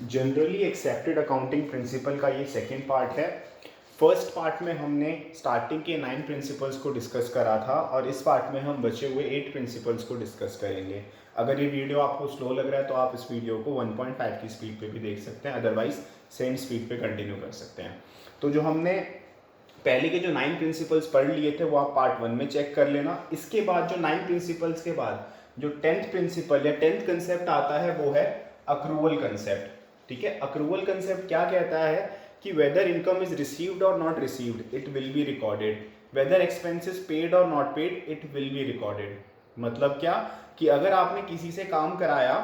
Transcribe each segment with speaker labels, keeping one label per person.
Speaker 1: Generally accepted accounting principle का ये second part है। फर्स्ट पार्ट में हमने स्टार्टिंग के 9 प्रिंसिपल्स को डिस्कस करा था और इस पार्ट में हम बचे हुए 8 प्रिंसिपल्स को डिस्कस करेंगे। अगर ये वीडियो आपको स्लो लग रहा है तो आप इस वीडियो को 1.5 की स्पीड पे भी देख सकते हैं, अदरवाइज सेम स्पीड पे कंटिन्यू कर सकते हैं। तो जो हमने पहले के जो 9 प्रिंसिपल्स पढ़ लिए थे वो आप पार्ट 1 में चेक कर लेना। इसके बाद जो 9 प्रिंसिपल्स के बाद जो 10th प्रिंसिपल या 10th कंसेप्ट आता है वो है अक्रूवल कंसेप्ट। ठीक है, अक्रूवल कंसेप्ट क्या कहता है कि वेदर इनकम इज रिसीव्ड और not received it will be recorded, whether expenses paid और not paid it will be recorded. मतलब क्या कि अगर आपने किसी से काम कराया,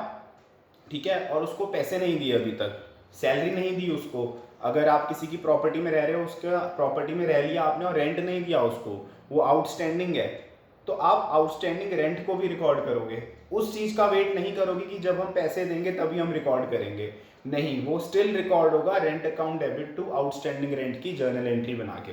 Speaker 1: ठीक है, और उसको पैसे नहीं दिए, अभी तक सैलरी नहीं दी उसको, अगर आप किसी की प्रॉपर्टी में रह रहे हो, उसका प्रॉपर्टी में रह लिया आपने और रेंट नहीं दिया उसको, वो आउटस्टैंडिंग है, तो आप आउटस्टैंडिंग रेंट को भी रिकॉर्ड करोगे। उस चीज़ का वेट नहीं करोगे कि जब हम पैसे देंगे तभी हम रिकॉर्ड करेंगे, नहीं, वो स्टिल रिकॉर्ड होगा rent account debit to outstanding rent की जर्नल एंट्री बना के।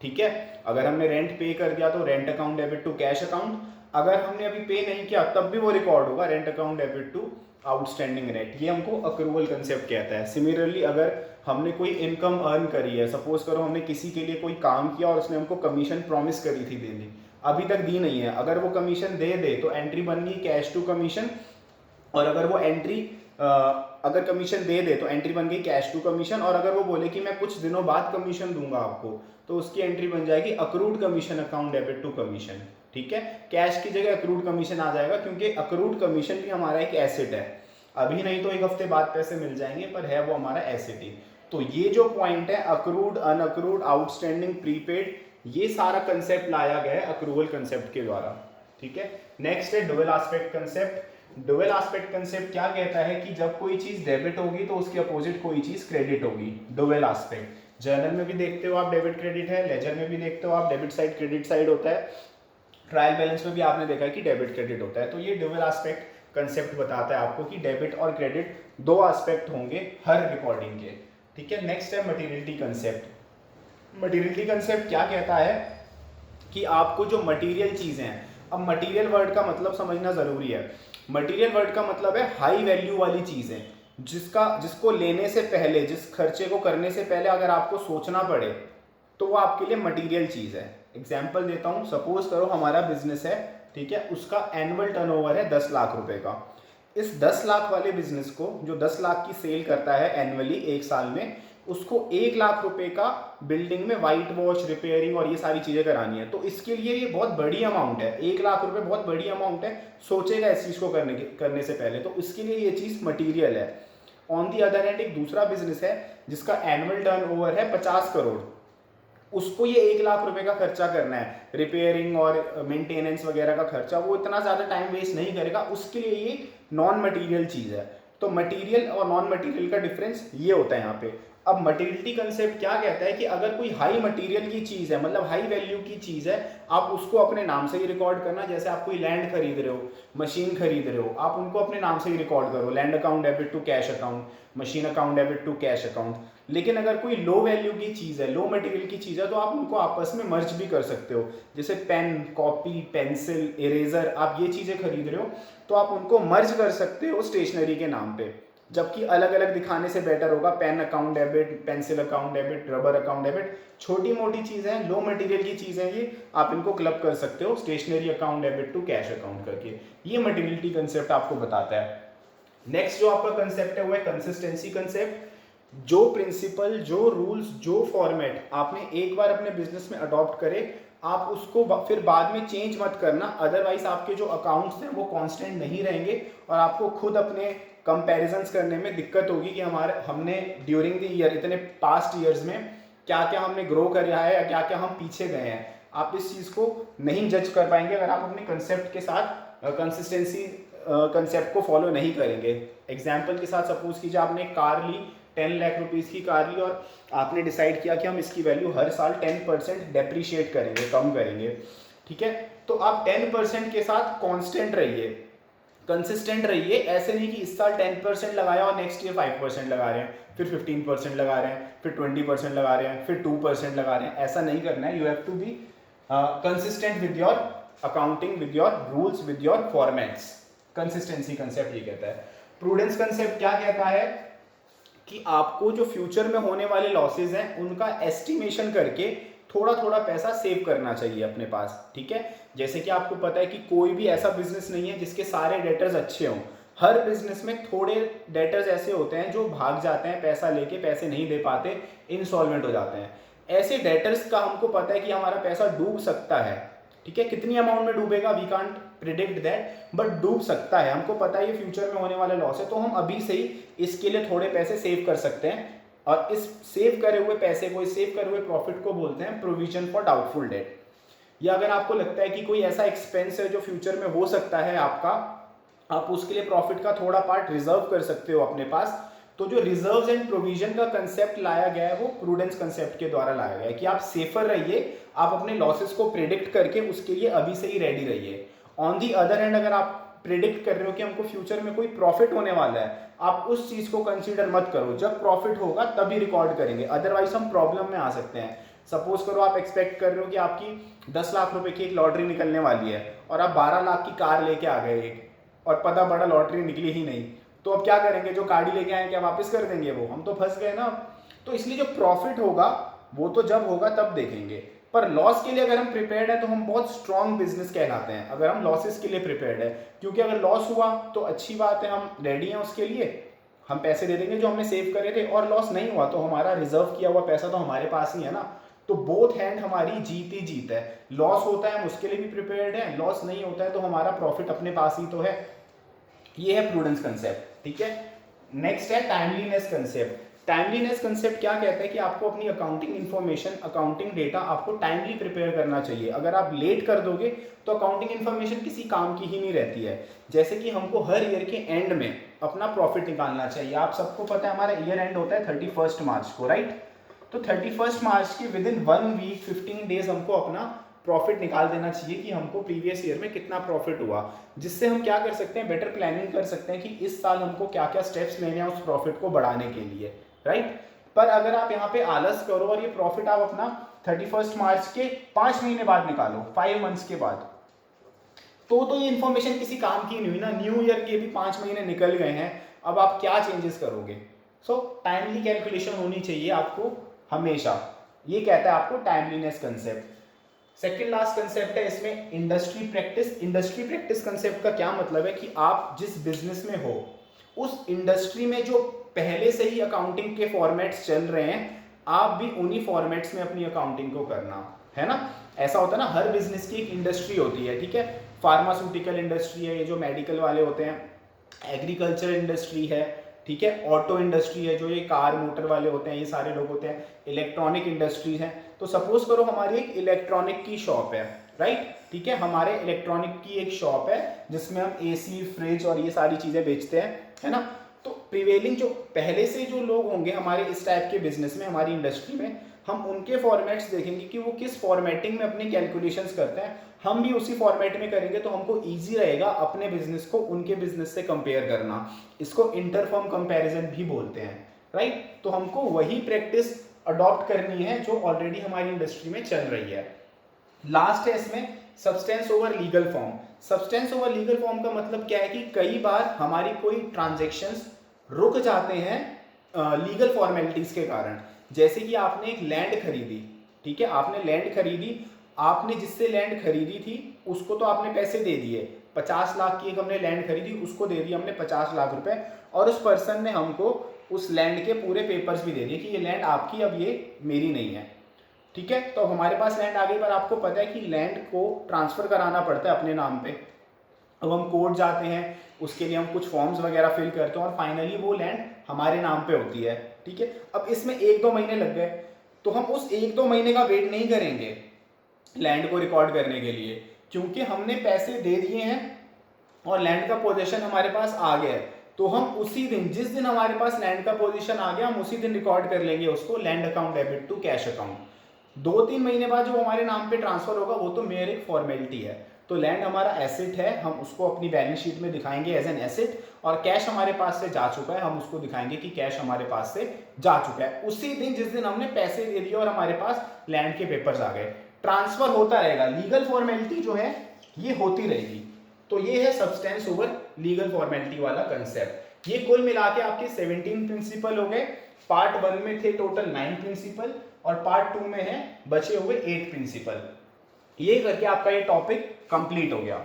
Speaker 1: ठीक है, अगर हमने रेंट पे कर दिया तो rent account debit to cash account, अगर हमने अभी पे नहीं किया तब भी वो रिकॉर्ड होगा rent account debit to outstanding rent. ये हमको अक्रूवल कंसेप्ट कहता है। सिमिलरली अगर हमने कोई इनकम अर्न करी है, सपोज करो हमने किसी के लिए कोई काम किया और उसने हमको कमीशन प्रॉमिस करी थी देनी, अभी तक दी नहीं है, अगर वो कमीशन दे दे तो एंट्री बन गई कैश टू कमीशन, और अगर वो एंट्री अगर कमीशन दे दे तो एंट्री बन गई कैश टू कमीशन, और अगर वो बोले कि मैं कुछ दिनों बाद कमीशन दूंगा आपको तो उसकी एंट्री बन जाएगी accrued commission account debit to commission. ठीक है, कैश की जगह अक्रूड कमीशन आ जाएगा क्योंकि अक्रूड कमीशन भी हमारा एक एसेट है। अभी नहीं तो एक हफ्ते बाद पैसे मिल जाएंगे, पर है वो हमारा एसेट ही। तो ये जो पॉइंट है अक्रूड, अनअक्रूड, आउटस्टैंडिंग, प्रीपेड, ये सारा कंसेप्ट लाया गया है अक्रूवल कंसेप्ट के द्वारा। ठीक है, नेक्स्ट है dual aspect concept. Dual aspect concept क्या कहता है कि जब कोई चीज डेबिट होगी तो उसके अपोजिट कोई चीज क्रेडिट होगी। डुअल एस्पेक्ट जर्नल में भी देखते हो आप, डेबिट क्रेडिट है, लेजर में भी देखते हो आप, डेबिट साइड क्रेडिट साइड होता है, ट्रायल बैलेंस में भी आपने देखा है कि डेबिट क्रेडिट होता है। तो ये डुअल एस्पेक्ट कंसेप्ट बताता है आपको कि डेबिट और क्रेडिट दो एस्पेक्ट होंगे हर रिकॉर्डिंग के। ठीक है, नेक्स्ट है मटीरियलिटी कंसेप्ट। मटीरियलिटी कंसेप्ट क्या कहता है कि आपको जो मटीरियल चीजें हैं, अब मटीरियल वर्ड का मतलब समझना जरूरी है। मटीरियल वर्ड का मतलब है हाई वैल्यू वाली चीजें, जिसको लेने से पहले, जिस खर्चे को करने से पहले अगर आपको सोचना पड़े तो वो आपके लिए मटीरियल चीज है। एग्जाम्पल देता हूं, सपोज करो हमारा बिजनेस है, ठीक है, उसका एनुअल टर्नओवर है 10 लाख रुपए का। इस 10 लाख वाले बिजनेस को, जो 10 लाख की सेल करता है एनुअली एक साल में, उसको 1 लाख रुपए का बिल्डिंग में वाइट वॉश, रिपेयरिंग और ये सारी चीजें करानी है। तो इसके लिए ये बहुत बड़ी अमाउंट है, 1 लाख रुपए बहुत बड़ी अमाउंट है, सोचेगा इस चीज को करने से पहले, तो इसके लिए ये चीज मटीरियल है। ऑन दी अदर हैंड एक दूसरा बिजनेस है जिसका एनुअल टर्नओवर है 50 करोड़, उसको ये 1 लाख रुपए का खर्चा करना है, रिपेयरिंग और मेंटेनेंस वगैरह का खर्चा, वो इतना ज्यादा टाइम वेस्ट नहीं करेगा, उसके लिए ये नॉन मटीरियल चीज है। तो मटीरियल और नॉन मटीरियल का डिफरेंस ये होता है यहाँ पे। अब मटीरियलिटी कंसेप्ट क्या कहता है कि अगर कोई हाई मटीरियल की चीज है, मतलब हाई वैल्यू की चीज है, आप उसको अपने नाम से ही रिकॉर्ड करना। जैसे आप कोई लैंड खरीद रहे हो, मशीन खरीद रहे हो, आप उनको अपने नाम से ही रिकॉर्ड करो, land account debit to cash account, machine account debit to cash account. लेकिन अगर कोई लो वैल्यू की चीज है, लो मटेरियल की चीज है, तो आप उनको आपस में मर्ज भी कर सकते हो। जैसे पेन, कॉपी, पेंसिल, इरेजर, आप ये चीजें खरीद रहे हो तो आप उनको मर्ज कर सकते हो स्टेशनरी के नाम पे, जबकि अलग अलग दिखाने से बेटर होगा pen account debit, pencil account debit, rubber account debit. छोटी मोटी चीजें हैं, लो मटेरियल की चीजें हैं, ये आप इनको क्लब कर सकते हो stationery account debit to cash account करके। ये मटेरियलिटी कंसेप्ट आपको बताता है। नेक्स्ट जो आपका कंसेप्ट है वो है कंसिस्टेंसी कंसेप्ट। जो प्रिंसिपल, जो रूल्स, जो फॉर्मेट आपने एक बार अपने बिजनेस में अडॉप्ट करे, आप उसको फिर बाद में चेंज मत करना, अदरवाइज आपके जो अकाउंट्स हैं वो कांस्टेंट नहीं रहेंगे और आपको खुद अपने कंपैरिजंस करने में दिक्कत होगी कि हमने ड्यूरिंग द ईयर, इतने पास्ट ईयर्स में क्या क्या हमने ग्रो करा है या क्या क्या हम पीछे गए हैं। आप इस चीज को नहीं जज कर पाएंगे अगर आप अपने कंसेप्ट के साथ कंसिस्टेंसी कंसेप्ट को फॉलो नहीं करेंगे। एग्जाम्पल के साथ सपोज कीजिए आपने एक कार ली, 10 लाख रुपीस की कार ली, और आपने डिसाइड किया कि हम इसकी वैल्यू हर साल 10% डेप्रीशिएट करेंगे, कम करेंगे। ठीक है, तो आप 10% के साथ कांस्टेंट रहिए, कंसिस्टेंट रहिए। ऐसे नहीं कि इस साल 10% लगाया और नेक्स्ट ईयर 5% लगा रहे हैं, फिर 15% लगा रहे हैं, फिर 20% लगा रहे हैं, फिर 2% लगा रहे हैं। ऐसा नहीं करना है। You have to be consistent with your accounting, with your rules, with your formats. Consistency concept ये कहता है। प्रूडेंस कंसेप्ट क्या कहता है कि आपको जो फ्यूचर में होने वाले लॉसेज हैं उनका एस्टिमेशन करके थोड़ा थोड़ा पैसा सेव करना चाहिए अपने पास, ठीक है। जैसे कि आपको पता है कि कोई भी ऐसा बिजनेस नहीं है जिसके सारे डेटर्स अच्छे हों। हर बिजनेस में थोड़े डेटर्स ऐसे होते हैं जो भाग जाते हैं, पैसा लेके पैसे नहीं दे पाते, इंसॉल्वेंट हो जाते हैं। ऐसे डेटर्स का हमको पता है कि हमारा पैसा डूब सकता है, ठीक है। कितनी अमाउंट में डूबेगा we can't predict that, but डूब सकता है। हमको पता है ये फ्यूचर में होने वाला लॉस है, तो हम अभी से ही इसके लिए थोड़े पैसे सेव कर सकते हैं। और इस सेव करे हुए पैसे को, इस सेव करे हुए प्रॉफिट को बोलते हैं प्रोविजन फॉर डाउटफुल डेट। या अगर आपको लगता है कि कोई ऐसा एक्सपेंस है जो फ्यूचर में हो सकता है आपका, आप उसके लिए प्रॉफिट का थोड़ा पार्ट रिजर्व कर सकते हो अपने पास। तो जो रिजर्व्स एंड प्रोविजन का कंसेप्ट लाया गया है वो प्रूडेंस कंसेप्ट के द्वारा लाया गया है कि आप सेफर रहिए, आप अपने लॉसेस को प्रिडिक्ट करके उसके लिए अभी से ही रेडी रहिए। ऑन दी अदर हैंड, अगर आप प्रिडिक्ट कर रहे हो कि हमको फ्यूचर में कोई प्रॉफिट होने वाला है, आप उस चीज को कंसीडर मत करो। जब प्रॉफिट होगा तभी रिकॉर्ड करेंगे, अदरवाइज हम प्रॉब्लम में आ सकते हैं। सपोज करो आप एक्सपेक्ट कर रहे हो कि आपकी 10 लाख रुपए की एक लॉटरी निकलने वाली है और आप 12 लाख की कार लेके आ गए एक, और पता बड़ा लॉटरी निकली ही नहीं, तो अब क्या करेंगे? जो गाड़ी लेके आए क्या वापस कर देंगे? वो हम तो फंस गए ना। तो इसलिए जो प्रॉफिट होगा वो तो जब होगा तब देखेंगे, पर लॉस के लिए अगर हम प्रिपेयर्ड है तो हम बहुत स्ट्रॉन्ग बिजनेस कहलाते हैं, अगर हम लॉसेस के लिए प्रिपेयर्ड है। क्योंकि अगर लॉस हुआ तो अच्छी बात है, हम रेडी हैं उसके लिए, हम पैसे दे देंगे जो हमने सेव करे थे। और लॉस नहीं हुआ तो हमारा रिजर्व किया हुआ पैसा तो हमारे पास ही है ना। तो बोथ हैंड हमारी जीत ही जीत है। लॉस होता है हम उसके लिए भी प्रिपेयर्ड है, लॉस नहीं होता है तो हमारा प्रॉफिट अपने पास ही तो है। ये है प्रूडेंस कंसेप्ट, ठीक है। नेक्स्ट है टाइमलीनेस कंसेप्ट। टाइमलीनेस कंसेप्ट क्या कहता है कि आपको अपनी अकाउंटिंग इन्फॉर्मेशन, अकाउंटिंग डेटा आपको टाइमली प्रिपेयर करना चाहिए। अगर आप लेट कर दोगे तो अकाउंटिंग इन्फॉर्मेशन किसी काम की ही नहीं रहती है। जैसे कि हमको हर ईयर के एंड में अपना प्रॉफिट निकालना चाहिए। आप सबको पता है हमारा ईयर एंड होता है 31 मार्च को, राइट। तो 31 मार्च के विद इन 1 वीक 15 डेज हमको अपना प्रॉफिट निकाल देना चाहिए कि हमको प्रीवियस ईयर में कितना प्रॉफिट हुआ, जिससे हम क्या कर सकते हैं, बेटर प्लानिंग कर सकते हैं कि इस साल हमको क्या क्या स्टेप्स लेने हैं उस प्रॉफिट को बढ़ाने के लिए, राइट। पर अगर आप यहाँ पे आलस करो और ये प्रॉफिट आप अपना 31 मार्च के 5 महीने बाद निकालो, 5 मंथ्स के बाद, तो ये इन्फॉर्मेशन किसी काम की नहीं हुई ना। न्यू ईयर के भी 5 महीने निकल गए हैं, अब आप क्या चेंजेस करोगे? सो टाइमली कैलकुलेशन होनी चाहिए आपको हमेशा। ये कहता है आपको timeliness concept. Second last concept है इसमें industry practice. Industry practice concept का क्या मतलब है कि आप जिस बिजनेस में हो उस इंडस्ट्री में जो पहले से ही अकाउंटिंग के फॉर्मेट्स चल रहे हैं, आप भी उन्हीं फॉर्मेट्स में अपनी अकाउंटिंग को करना है ना। ऐसा होता है ना, हर बिजनेस की एक इंडस्ट्री होती है, ठीक है। फार्मास्यूटिकल इंडस्ट्री है, ये जो मेडिकल वाले होते हैं, एग्रीकल्चर इंडस्ट्री है, ठीक है, ऑटो इंडस्ट्री है, जो ये कार मोटर वाले होते हैं, ये सारे लोग होते हैं, इलेक्ट्रॉनिक इंडस्ट्रीज हैं। तो सपोज करो हमारी एक इलेक्ट्रॉनिक की शॉप है, राइट, ठीक है, हमारे इलेक्ट्रॉनिक की एक शॉप है जिसमें हम एसी, फ्रिज और ये सारी चीजें बेचते हैं, है ना। तो प्रिवेलिंग जो पहले से जो लोग होंगे हमारे इस टाइप के बिजनेस में, हमारी इंडस्ट्री में, हम उनके फॉर्मेट्स देखेंगे कि वो किस फॉर्मेटिंग में अपने कैलकुलेशंस करते हैं, हम भी उसी फॉर्मेट में करेंगे तो हमको इजी रहेगा अपने बिजनेस को उनके बिजनेस से कंपेयर करना। इसको इंटरफर्म कंपैरिजन भी बोलते हैं, राइट। तो हमको वही प्रैक्टिस अडॉप्ट करनी है जो ऑलरेडी हमारी इंडस्ट्री में चल रही है। लास्ट है इसमें substance over legal form. Substance over legal form का मतलब क्या है कि कई बार हमारी कोई ट्रांजैक्शंस रुक जाते हैं लीगल फॉर्मेलिटीज के कारण। जैसे कि आपने एक लैंड खरीदी, ठीक है, आपने लैंड खरीदी, आपने जिससे लैंड खरीदी थी उसको तो आपने पैसे दे दिए, 50 लाख की एक हमने लैंड खरीदी, उसको दे दिया हमने 50 लाख रुपए, और उस पर्सन ने हमको उस लैंड के पूरे पेपर्स भी दे दिए कि ये लैंड आपकी, अब ये मेरी नहीं है, ठीक है। तो हमारे पास लैंड आ गई, पर आपको पता है कि लैंड को ट्रांसफर कराना पड़ता है अपने नाम पे। अब हम कोर्ट जाते हैं, उसके लिए हम कुछ फॉर्म्स वगैरह फिल करते हैं और फाइनली वो लैंड हमारे नाम पे होती है, ठीक है। अब इसमें 1-2 महीने लग गए, तो हम उस 1-2 महीने का वेट नहीं करेंगे लैंड को रिकॉर्ड करने के लिए, क्योंकि हमने पैसे दे दिए हैं और लैंड का पोजीशन हमारे पास आ गया है। तो हम उसी दिन, जिस दिन हमारे पास लैंड का पोजीशन आ गया, हम उसी दिन रिकॉर्ड कर लेंगे उसको land account debit to cash account. 2-3 महीने बाद जो हमारे नाम पे ट्रांसफर होगा वो तो मेरे एक फॉर्मेलिटी है। तो लैंड हमारा एसेट है, हम उसको अपनी बैलेंस शीट में दिखाएंगे एज एन एसेट, और कैश हमारे पास से जा चुका है, हम उसको दिखाएंगे कि कैश हमारे पास से जा चुका है उसी दिन जिस दिन हमने पैसे दे दिए और हमारे पास लैंड के पेपर्स आ गए। ट्रांसफर होता रहेगा, लीगल फॉर्मेलिटी जो है ये होती रहेगी। तो ये है सब्सटेंस ओवर लीगल फॉर्मेलिटी वाला कंसेप्ट। ये कुल मिला के आपके 17 प्रिंसिपल हो गए। पार्ट 1 में थे टोटल 9 प्रिंसिपल और पार्ट 2 में है बचे हुए 8 प्रिंसिपल। ये करके आपका ये टॉपिक कंप्लीट हो गया।